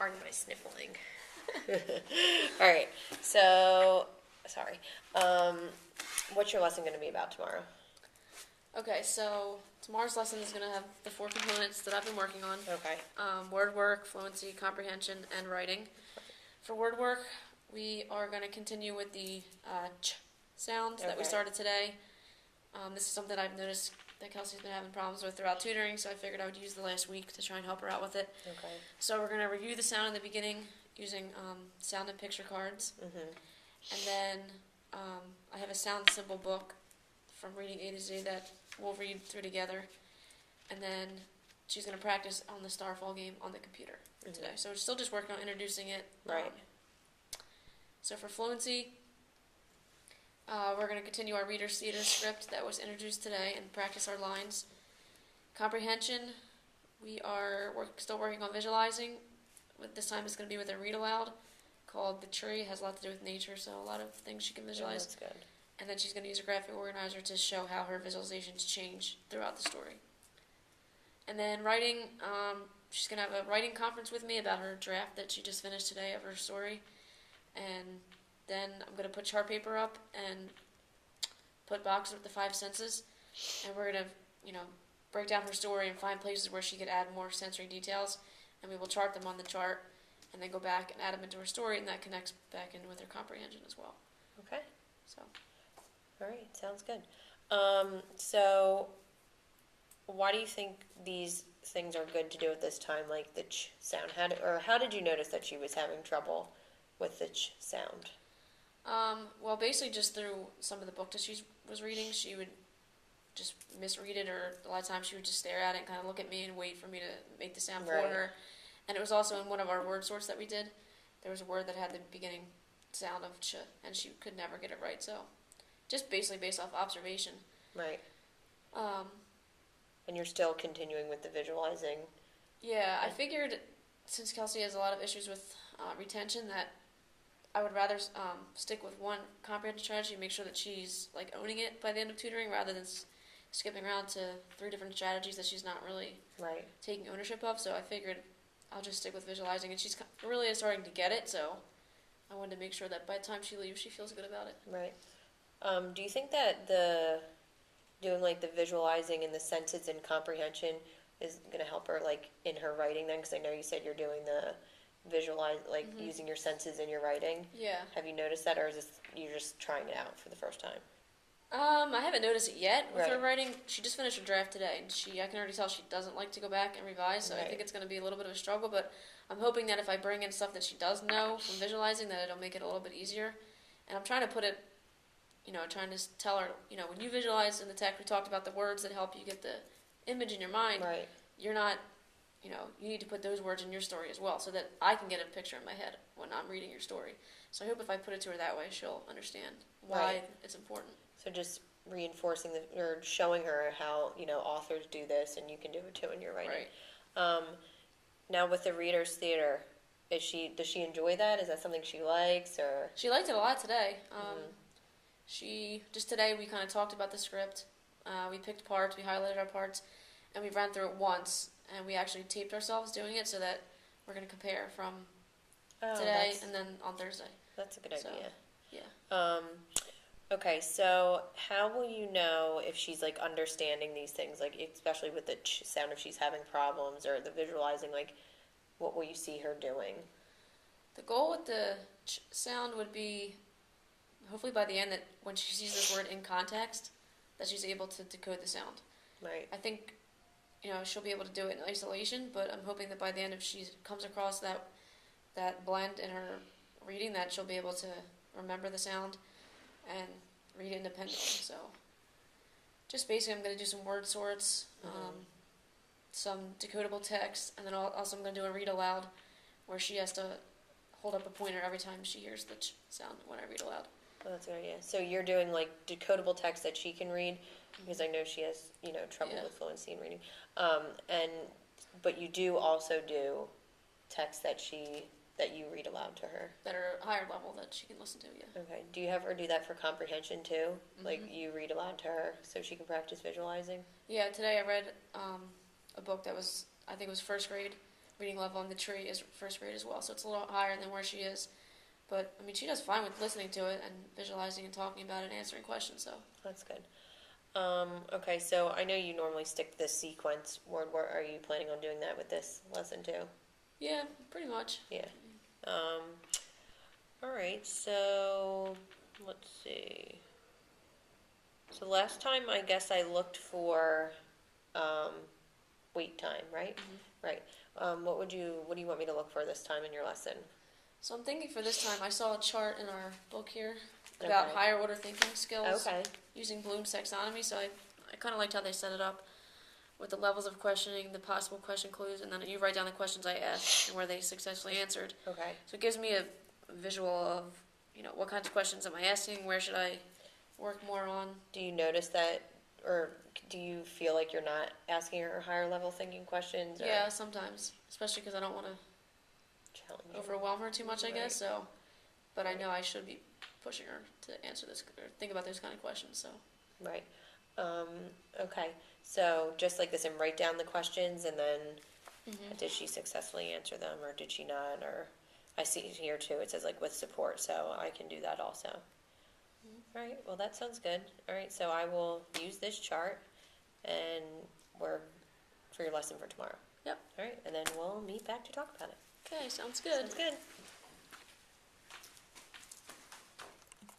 Pardon my sniffling. All right. So, sorry. What's your lesson going to be about tomorrow? Okay, so tomorrow's lesson is going to have the 4 components that I've been working on. Okay. Word work, fluency, comprehension, and writing. For word work, we are going to continue with the ch sound that we started today. This is something I've noticed that Kelsey's been having problems with throughout tutoring, so I figured I would use the last week to try and help her out with it. Okay. So we're going to review the sound in the beginning using sound and picture cards. And then I have a sound symbol book from Reading A to Z that we'll read through together. And then she's going to practice on the Starfall game on the computer today. So we're still just working on introducing it. Right. So for fluency, we're going to continue our Reader's Theater script that was introduced today and practice our lines. Comprehension, we are still working on visualizing. This time it's going to be with a read aloud called The Tree. It has a lot to do with nature, so a lot of things she can visualize. That's good. And then she's going to use a graphic organizer to show how her visualizations change throughout the story. And then writing, she's going to have a writing conference with me about her draft that she just finished today of her story. And then I'm going to put chart paper up and put boxes with the 5 senses. And we're going to, break down her story and find places where she could add more sensory details. And we will chart them on the chart and then go back and add them into her story, and that connects back in with her comprehension as well. Okay. So. All right. Sounds good. So why do you think these things are good to do at this time, like the ch sound? How did you notice that she was having trouble with the ch sound? Well, basically just through some of the book that she was reading, she would just misread it, or a lot of times she would just stare at it and kind of look at me and wait for me to make the sound for her. And it was also in one of our word sorts that we did. There was a word that had the beginning sound of ch, and she could never get it right. So just basically based off observation. Right. And you're still continuing with the visualizing? Yeah, I figured since Kelsey has a lot of issues with retention that I would rather stick with one comprehension strategy and make sure that she's like owning it by the end of tutoring rather than skipping around to 3 different strategies that she's not really taking ownership of. So I figured I'll just stick with visualizing, and she's really starting to get it, so I wanted to make sure that by the time she leaves, she feels good about it. Right. Do you think that doing like the visualizing and the senses and comprehension is going to help her like in her writing then? Because I know you said you're doing the visualize, like using your senses in your writing. Yeah. Have you noticed that, or is this you're just trying it out for the first time? I haven't noticed it yet with her writing. She just finished her draft today, and I can already tell she doesn't like to go back and revise, so I think it's going to be a little bit of a struggle, but I'm hoping that if I bring in stuff that she does know from visualizing, that it'll make it a little bit easier. And I'm trying to put it, trying to tell her, when you visualize in the text, we talked about the words that help you get the image in your mind. Right. You're not, you need to put those words in your story as well, so that I can get a picture in my head when I'm reading your story. So I hope if I put it to her that way, she'll understand why it's important. So just reinforcing or showing her how authors do this, and you can do it too in your writing. Right. Now with the Reader's Theater, does she enjoy that? Is that something she likes, or? She liked it a lot today. Today we kind of talked about the script. We picked parts, we highlighted our parts, and we ran through it once, and we actually taped ourselves doing it so that we're going to compare from today and then on Thursday. That's a good idea. Yeah. Okay, so how will you know if she's like understanding these things, like especially with the ch sound, if she's having problems, or the visualizing, like what will you see her doing? The goal with the ch sound would be hopefully by the end that when she sees this word in context, that she's able to decode the sound. Right. I think she'll be able to do it in isolation, but I'm hoping that by the end, if she comes across that blend in her reading, that she'll be able to remember the sound and read independently. So just basically I'm going to do some word sorts, some decodable text, and then also I'm going to do a read aloud where she has to hold up a pointer every time she hears the ch sound when I read aloud. Oh, that's a good idea. So you're doing like decodable text that she can read, because I know she has trouble with fluency in reading, but you do also do text that you read aloud to her. That are higher level that she can listen to, yeah. Okay. Do you have her do that for comprehension too? Like you read aloud to her so she can practice visualizing? Yeah, today I read a book that was, I think it was first grade. It reading level in the tree is first grade as well, so it's a little higher than where she is. But I mean, she does fine with listening to it and visualizing and talking about it and answering questions. So That's good. Okay, so I know you normally stick to this sequence word. What are you planning on doing that with this lesson too? yeah, pretty much. Yeah. Um, all right. So let's see. So last time, I guess I looked for um, wait time, right? Right. What do you want me to look for this time in your lesson? So I'm thinking for this time, I saw a chart in our book here about Okay. higher order thinking skills Okay. using Bloom's taxonomy. So I kind of liked how they set it up with the levels of questioning, the possible question clues, and then you write down the questions I asked and where they successfully answered. Okay. So it gives me a visual of, what kinds of questions am I asking, where should I work more on. Do you notice that, or do you feel like you're not asking her higher level thinking questions? Or Yeah, sometimes, especially because I don't want to challenge her? overwhelm her too much, I guess. Right. So, but I know I should be pushing her to answer this or think about those kind of questions. So, Right. Okay. So just like this, and write down the questions, and then did she successfully answer them, or did she not? Or I see here too. It says like with support, so I can do that also. All right. Well, that sounds good. All right. So I will use this chart, and we're for your lesson for tomorrow. Yep. All right. And then we'll meet back to talk about it. okay, sounds good. Sounds good.